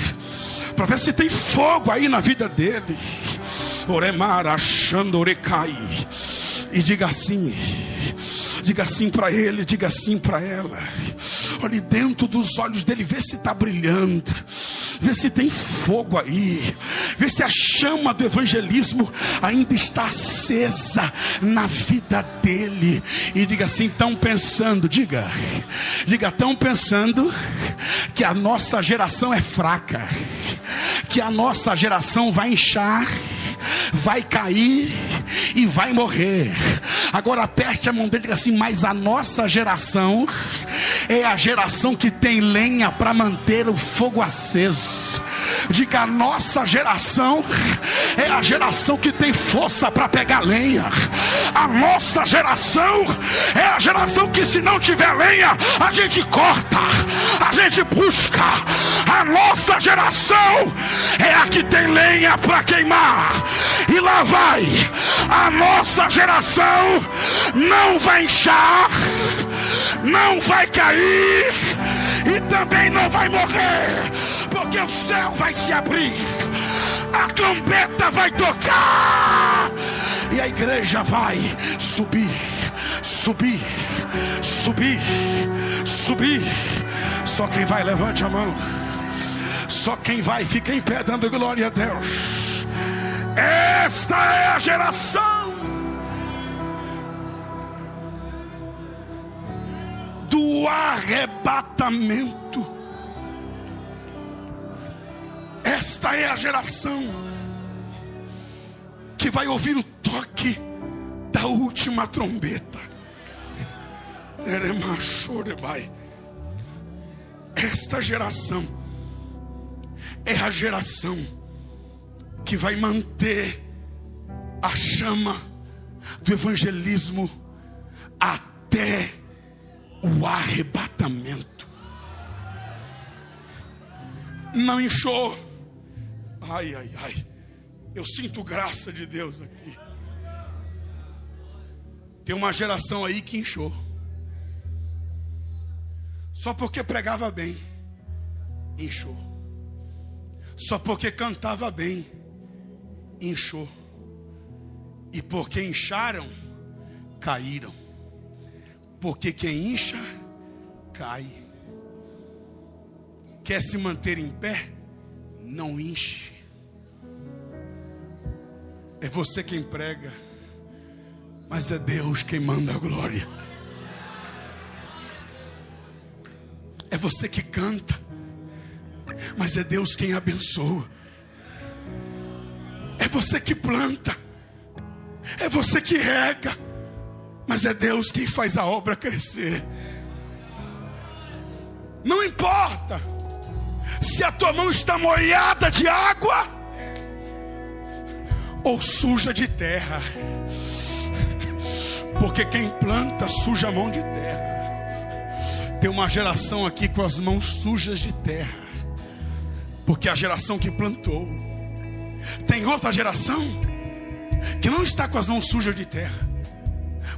para ver se tem fogo aí na vida dele. Oremar achando orecai. E diga assim para ele, diga assim para ela. Olhe dentro dos olhos dele, vê se está brilhando, vê se tem fogo aí, vê se a chama do evangelismo ainda está acesa na vida dele. E diga assim: estão pensando, diga, estão pensando que a nossa geração é fraca, que a nossa geração vai inchar, vai cair e vai morrer. Agora aperte a mão dele e diga assim: mas a nossa geração é a geração que tem lenha para manter o fogo aceso. Diga: a nossa geração é a geração que tem força para pegar lenha. A nossa geração é a geração que, se não tiver lenha, a gente corta, a gente busca. A nossa geração é a que tem lenha para queimar. E lá vai. A nossa geração não vai inchar, não vai cair e também não vai morrer, porque o céu vai se abrir, a trombeta vai tocar e a igreja vai subir, subir, subir, subir. Só quem vai, levante a mão. Só quem vai, fica em pé dando glória a Deus. Esta é a geração do arrebatamento. Esta é a geração que vai ouvir o toque da última trombeta. Esta geração é a geração que vai manter a chama do evangelismo até o arrebatamento. Não inchou. Ai, ai, ai. Eu sinto graça de Deus aqui. Tem uma geração aí que inchou. Só porque pregava bem, inchou. Só porque cantava bem, inchou. E porque incharam, caíram. Porque quem incha, cai. Quer se manter em pé? Não enche. É você quem prega, mas é Deus quem manda a glória. É você que canta, mas é Deus quem abençoa. É você que planta, é você que rega, mas é Deus quem faz a obra crescer. Não importa se a tua mão está molhada de água ou suja de terra, porque quem planta suja a mão de terra. Tem uma geração aqui com as mãos sujas de terra, porque é a geração que plantou. Tem outra geração que não está com as mãos sujas de terra,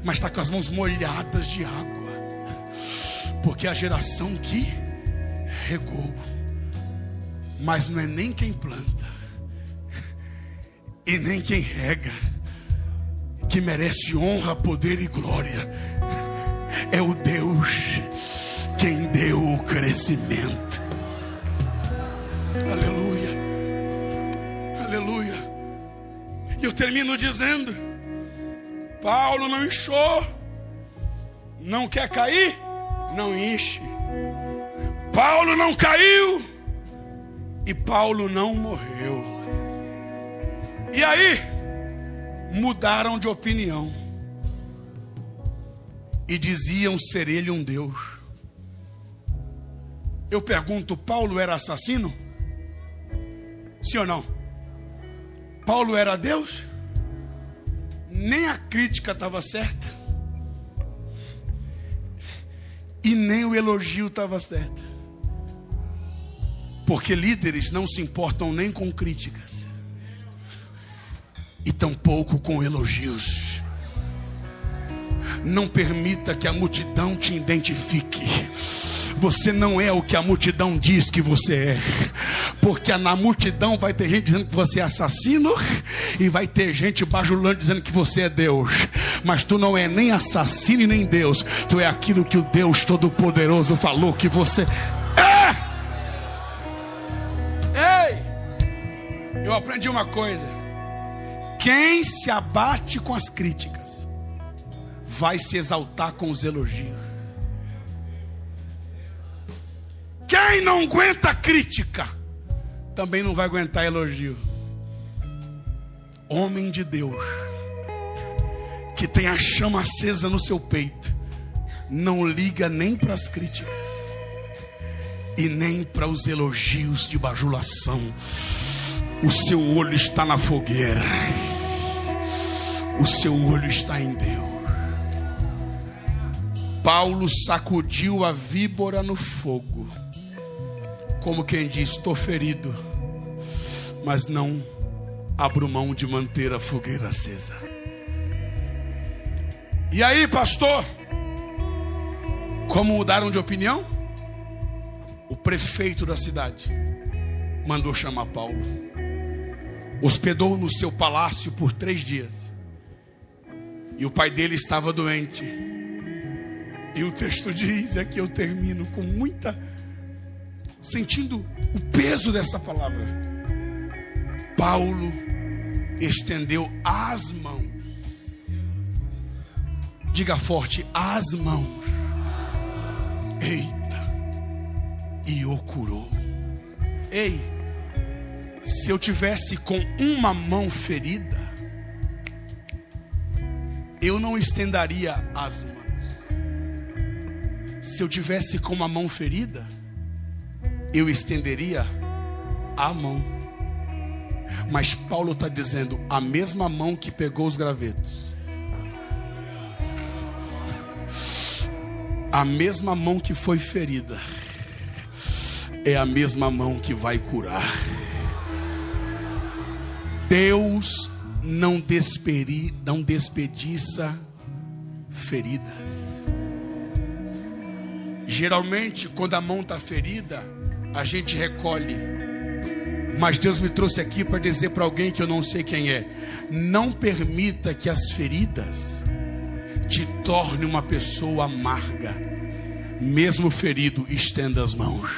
mas está com as mãos molhadas de água, porque é a geração que regou. Mas não é nem quem planta e nem quem rega que merece honra, poder e glória. É o Deus quem deu o crescimento. Aleluia. Aleluia. E eu termino dizendo: Paulo não inchou. Não quer cair? Não enche. Paulo não caiu. E Paulo não morreu. E aí, mudaram de opinião. E diziam ser ele um Deus. Eu pergunto, Paulo era assassino? Sim ou não? Paulo era Deus? Nem a crítica estava certa. E nem o elogio estava certo. Porque líderes não se importam nem com críticas. E tampouco com elogios. Não permita que a multidão te identifique. Você não é o que a multidão diz que você é. Porque na multidão vai ter gente dizendo que você é assassino. E vai ter gente bajulando dizendo que você é Deus. Mas tu não é nem assassino e nem Deus. Tu é aquilo que o Deus Todo-Poderoso falou que você é. Ei! Eu aprendi uma coisa. Quem se abate com as críticas vai se exaltar com os elogios. Quem não aguenta crítica também não vai aguentar elogio. Homem de Deus que tem a chama acesa no seu peito não liga nem para as críticas e nem para os elogios de bajulação. O seu olho está na fogueira. O seu olho está em Deus. Paulo sacudiu a víbora no fogo, como quem diz: estou ferido, mas não abro mão de manter a fogueira acesa. E aí, pastor, como mudaram de opinião? O prefeito da cidade mandou chamar Paulo, hospedou no seu palácio por 3 dias, e o pai dele estava doente. E o texto diz, aqui eu termino com sentindo o peso dessa palavra. Paulo estendeu as mãos. Diga forte, as mãos. Eita. E o curou. Ei, se eu tivesse com uma mão ferida, eu não estenderia as mãos. Se eu tivesse com uma mão ferida, eu estenderia a mão. Mas Paulo está dizendo, a mesma mão que pegou os gravetos, a mesma mão que foi ferida, é a mesma mão que vai curar. Deus não despediça feridas. Geralmente, quando a mão está ferida, a gente recolhe. Mas Deus me trouxe aqui para dizer para alguém que eu não sei quem é: não permita que as feridas te tornem uma pessoa amarga. Mesmo ferido, estenda as mãos.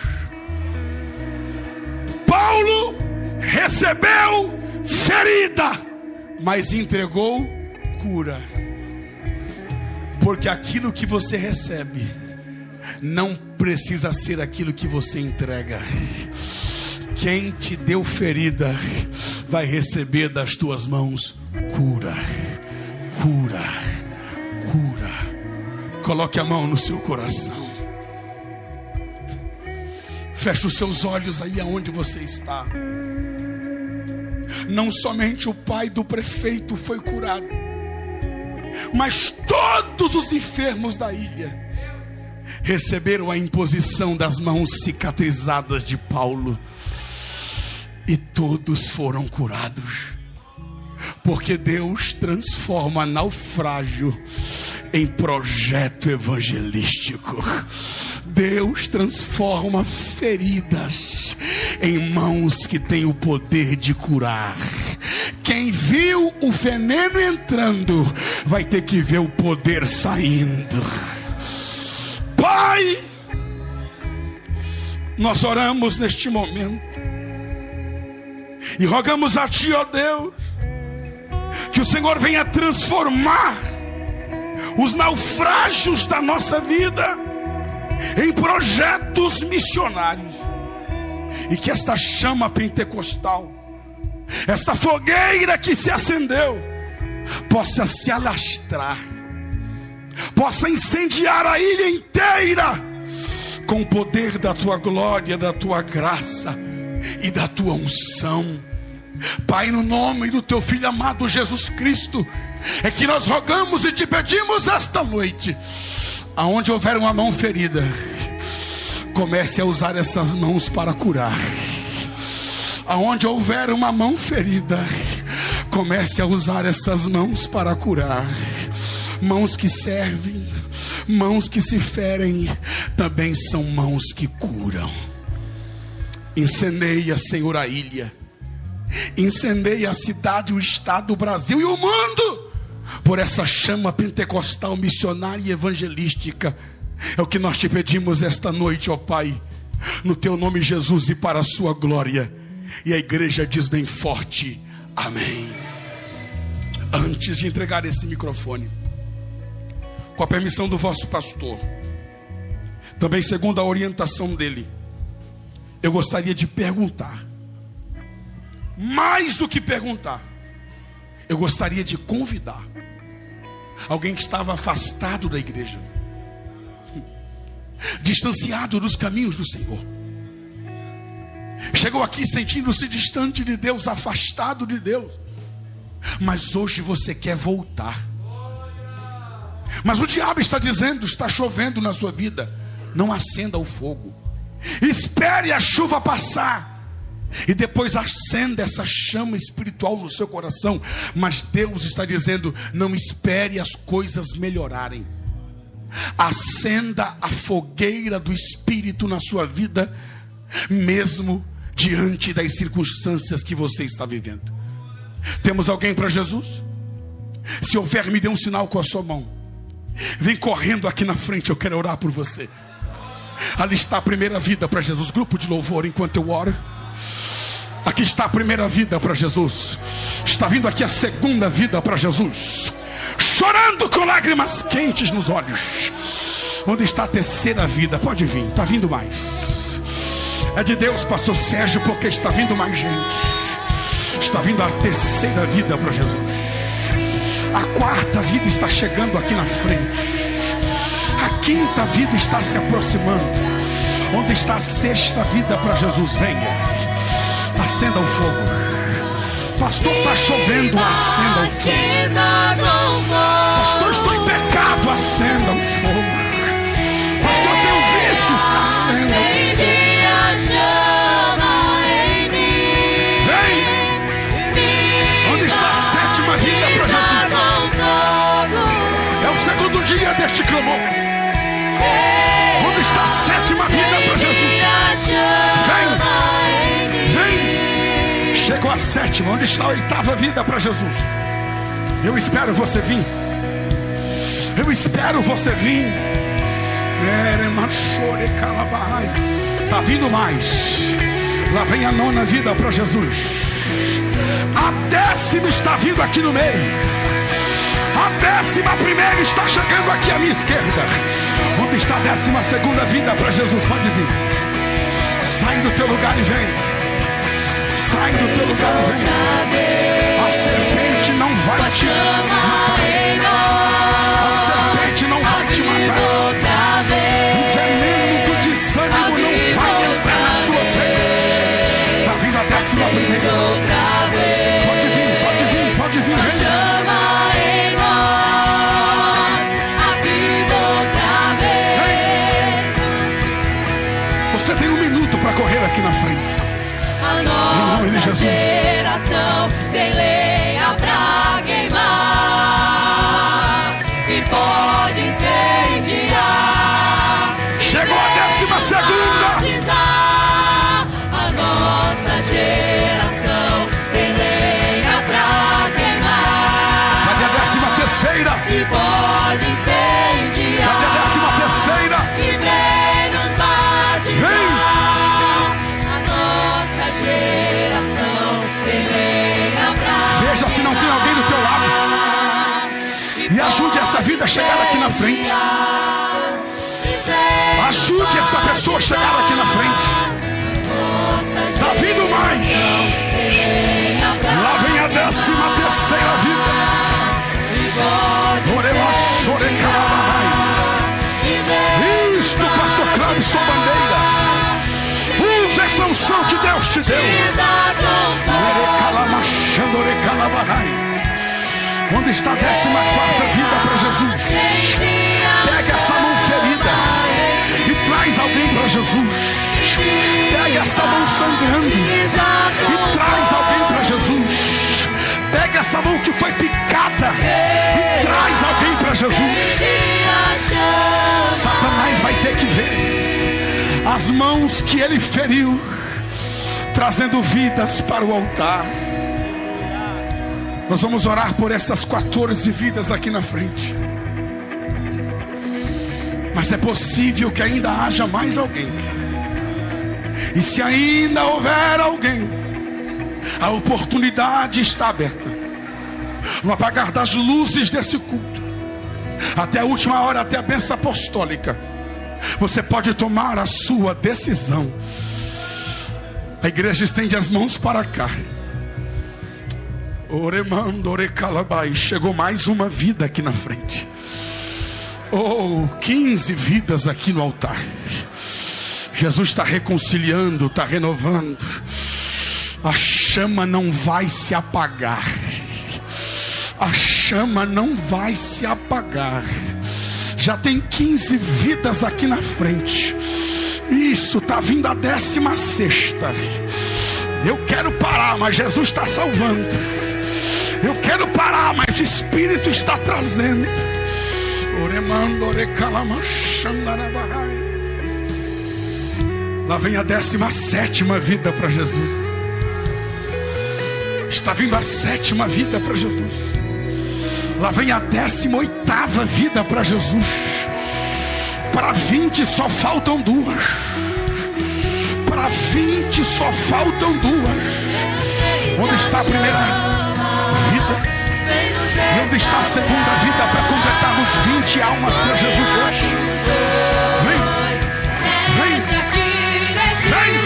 Paulo recebeu ferida, mas entregou cura. Porque aquilo que você recebe não precisa ser aquilo que você entrega. Quem te deu ferida vai receber das tuas mãos cura, cura, cura. Coloque a mão no seu coração. Feche os seus olhos aí aonde você está. Não somente o pai do prefeito foi curado, mas todos os enfermos da ilha receberam a imposição das mãos cicatrizadas de Paulo. E todos foram curados. Porque Deus transforma naufrágio em projeto evangelístico. Deus transforma feridas em mãos que têm o poder de curar. Quem viu o veneno entrando vai ter que ver o poder saindo. Pai, nós oramos neste momento E rogamos a Ti, ó Deus, que o Senhor venha transformar os naufrágios da nossa vida em projetos missionários. E que esta chama pentecostal, esta fogueira que se acendeu, possa se alastrar, possa incendiar a ilha inteira, com o poder da Tua glória, da Tua graça e da Tua unção. Pai, no nome do Teu Filho amado Jesus Cristo, é que nós rogamos e Te pedimos esta noite: aonde houver uma mão ferida, comece a usar essas mãos para curar. Aonde houver uma mão ferida, comece a usar essas mãos para curar. Mãos que servem, mãos que se ferem, também são mãos que curam. Incendeia, Senhor, a ilha. Incendeia a cidade, o estado, o Brasil e o mundo, por essa chama pentecostal, missionária e evangelística. É o que nós Te pedimos esta noite, ó Pai, no Teu nome, Jesus, e para a Sua glória. E a igreja diz bem forte: amém. Antes de entregar esse microfone, com a permissão do vosso pastor, também segundo a orientação dele, eu gostaria de perguntar. Mais do que perguntar, eu gostaria de convidar alguém que estava afastado da igreja, distanciado dos caminhos do Senhor, chegou aqui sentindo-se distante de Deus, afastado de Deus, mas hoje você quer voltar. Mas o diabo está dizendo: está chovendo na sua vida, não acenda o fogo, espere a chuva passar e depois acenda essa chama espiritual no seu coração. Mas Deus está dizendo: não espere as coisas melhorarem, acenda a fogueira do Espírito na sua vida, mesmo diante das circunstâncias que você está vivendo. Temos alguém para Jesus? Se houver, me dê um sinal com a sua mão. Vem correndo aqui na frente, eu quero orar por você. Ali está a primeira vida para Jesus. Grupo de louvor, enquanto eu oro. Aqui está a primeira vida para Jesus. Está vindo aqui a segunda vida para Jesus, chorando com lágrimas quentes nos olhos. Onde está a terceira vida? Pode vir, está vindo mais. É de Deus, pastor Sérgio, porque está vindo mais gente. Está vindo a terceira vida para Jesus. A quarta vida está chegando aqui na frente. A quinta vida está se aproximando. Onde está a sexta vida para Jesus? Venha, acenda o fogo. Pastor, está chovendo, acenda o fogo. Pastor, estou em pecado, acenda o fogo. Pastor, tenho vícios, acenda o fogo. Vem. Onde está a sétima vida para Jesus? É o segundo dia deste clamor. Onde está a sétima vida para Jesus? Vem. Chegou a sétima. Onde está a oitava vida para Jesus? Eu espero você vir. Eu espero você vir. Está vindo mais. Lá vem a nona vida para Jesus. A décima está vindo aqui no meio. A 11ª está chegando aqui à minha esquerda. Onde está a 12ª vida para Jesus? Pode vir. Sai do teu lugar e vem. Sai do teu lugar e vem. A serpente não vai te matar. A serpente não vai te matar. O veneno do desânimo não vai entrar nas suas veias. Está vindo a 11ª. Pode vir, pode vir, pode vir. Vem. Você tem 1 minuto para correr aqui na frente. A nossa geração tem lenha pra queimar e pode incendiar. Chegou a 12ª. A nossa geração tem lenha pra queimar. Cadê a 13ª? E pode incendiar. Cadê a 13ª? E vem nos batizar. Vem. A nossa geração tem vida a chegar aqui na frente. Ajude essa pessoa a chegar aqui na frente. Está vindo mais. Lá vem a 13ª vida. Isto, pastor Cláudio Bandeira. Usa essa unção que Deus te deu. Onde está a 14ª vida para Jesus? Pega essa mão ferida e traz alguém para Jesus. Pega essa mão sangrando e traz alguém para Jesus. Pega essa mão que foi picada e traz alguém para Jesus. Satanás vai ter que ver as mãos que ele feriu, trazendo vidas para o altar. Nós vamos orar por essas 14 vidas aqui na frente. Mas é possível que ainda haja mais alguém. E se ainda houver alguém, a oportunidade está aberta. No apagar das luzes desse culto, até a última hora, até a bênção apostólica, você pode tomar a sua decisão. A igreja estende as mãos para cá. Chegou mais uma vida aqui na frente. 15 vidas aqui no altar. Jesus está reconciliando, está renovando. A chama não vai se apagar. A chama não vai se apagar. Já tem 15 vidas aqui na frente. Isso, está vindo a 16ª. Eu quero parar, mas Jesus está salvando. Eu quero parar, mas o Espírito está trazendo. Lá vem a 17ª vida para Jesus. Está vindo a 7ª vida para Jesus. Lá vem a 18ª vida para Jesus. Para 20 só faltam 2. Para 20 só faltam 2. Onde está a primeira vida? E onde está a segunda vida para completarmos 20 almas para Jesus hoje? Vem, vem, vem.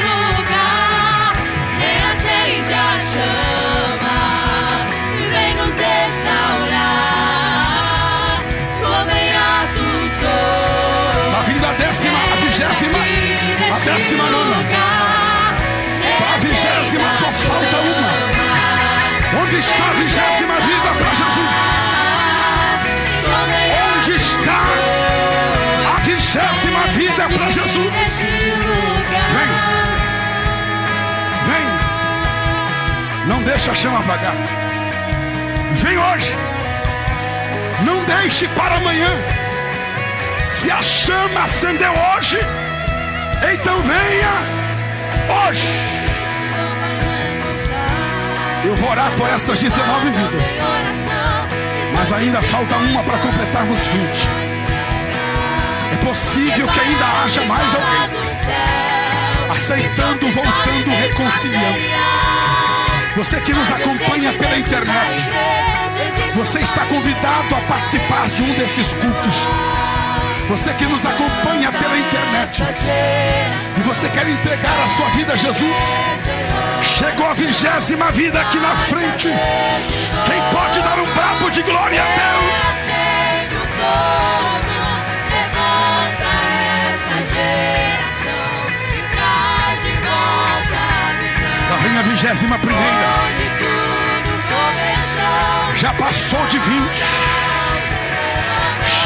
Lugar, reacende a chama e vem nos restaurar, como em Atos 2. Está vindo a 20ª, a 19ª. Para a 20ª só falta uma. Onde está a 20ª vida para Jesus? Onde está a 20ª vida para Jesus? Vem, vem. Não deixe a chama apagar. Vem hoje. Não deixe para amanhã. Se a chama acendeu hoje, então venha hoje. Eu vou orar por essas 19 vidas. Mas ainda falta uma para completarmos 20. É possível que ainda haja mais alguém aceitando, voltando, reconciliando. Você que nos acompanha pela internet, você está convidado a participar de um desses cultos. Você que nos acompanha pela internet e você quer entregar a sua vida a Jesus, chegou a 20ª vida aqui na frente. Quem pode dar um brado de glória a Deus? Lá vem a 21ª. Já passou de 20.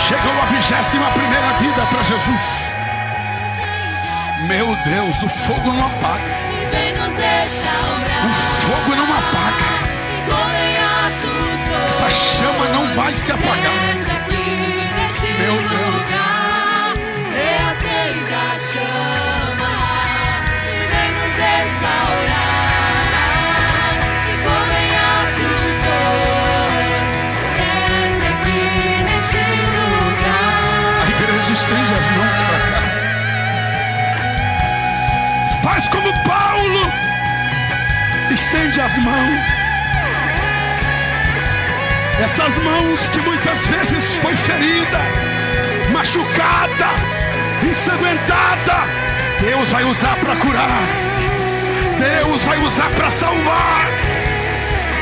Chegou a 21ª vida para Jesus. Meu Deus, o fogo não apaga. O fogo não apaga. Essa chama não vai se apagar. Meu Deus. Reacende a chama e vem nos restaurar. E como em Atos 2, desce aqui nesse lugar. A igreja estende as mãos para cá. Faz como Paulo. Estende as mãos. Essas mãos que muitas vezes foi ferida, machucada, ensanguentada, Deus vai usar para curar. Deus vai usar para salvar.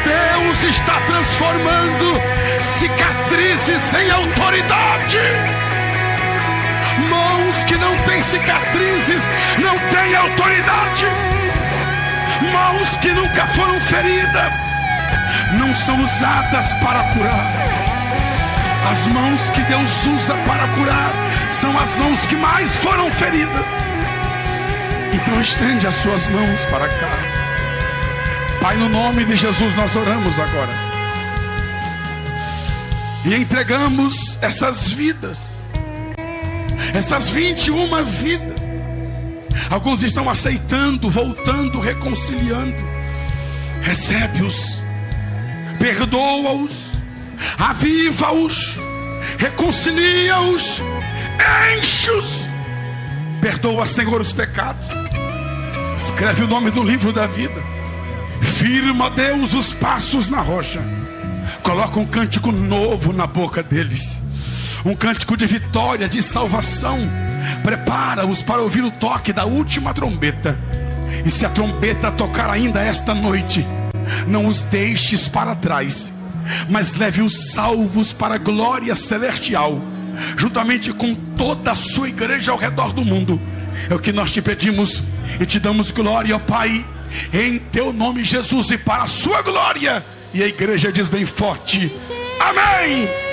Deus está transformando cicatrizes em autoridade. Mãos que não têm cicatrizes não têm autoridade. Mãos que nunca foram feridas não são usadas para curar. As mãos que Deus usa para curar são as mãos que mais foram feridas. Então estende as suas mãos para cá. Pai, no nome de Jesus nós oramos agora e entregamos essas vidas, essas 21 vidas. Alguns estão aceitando, voltando, reconciliando. Recebe-os, perdoa-os, aviva-os, reconcilia-os, enche-os. Perdoa, Senhor, os pecados. Escreve o nome do livro da vida. Firma, Deus, os passos na rocha. Coloca um cântico novo na boca deles, um cântico de vitória, de salvação. Prepara-os para ouvir o toque da última trombeta. E se a trombeta tocar ainda esta noite, não os deixes para trás, mas leve-os salvos para a glória celestial, juntamente com toda a sua igreja ao redor do mundo. É o que nós te pedimos e te damos glória, ó Pai, em teu nome, Jesus, e para a sua glória. E a igreja diz bem forte: amém.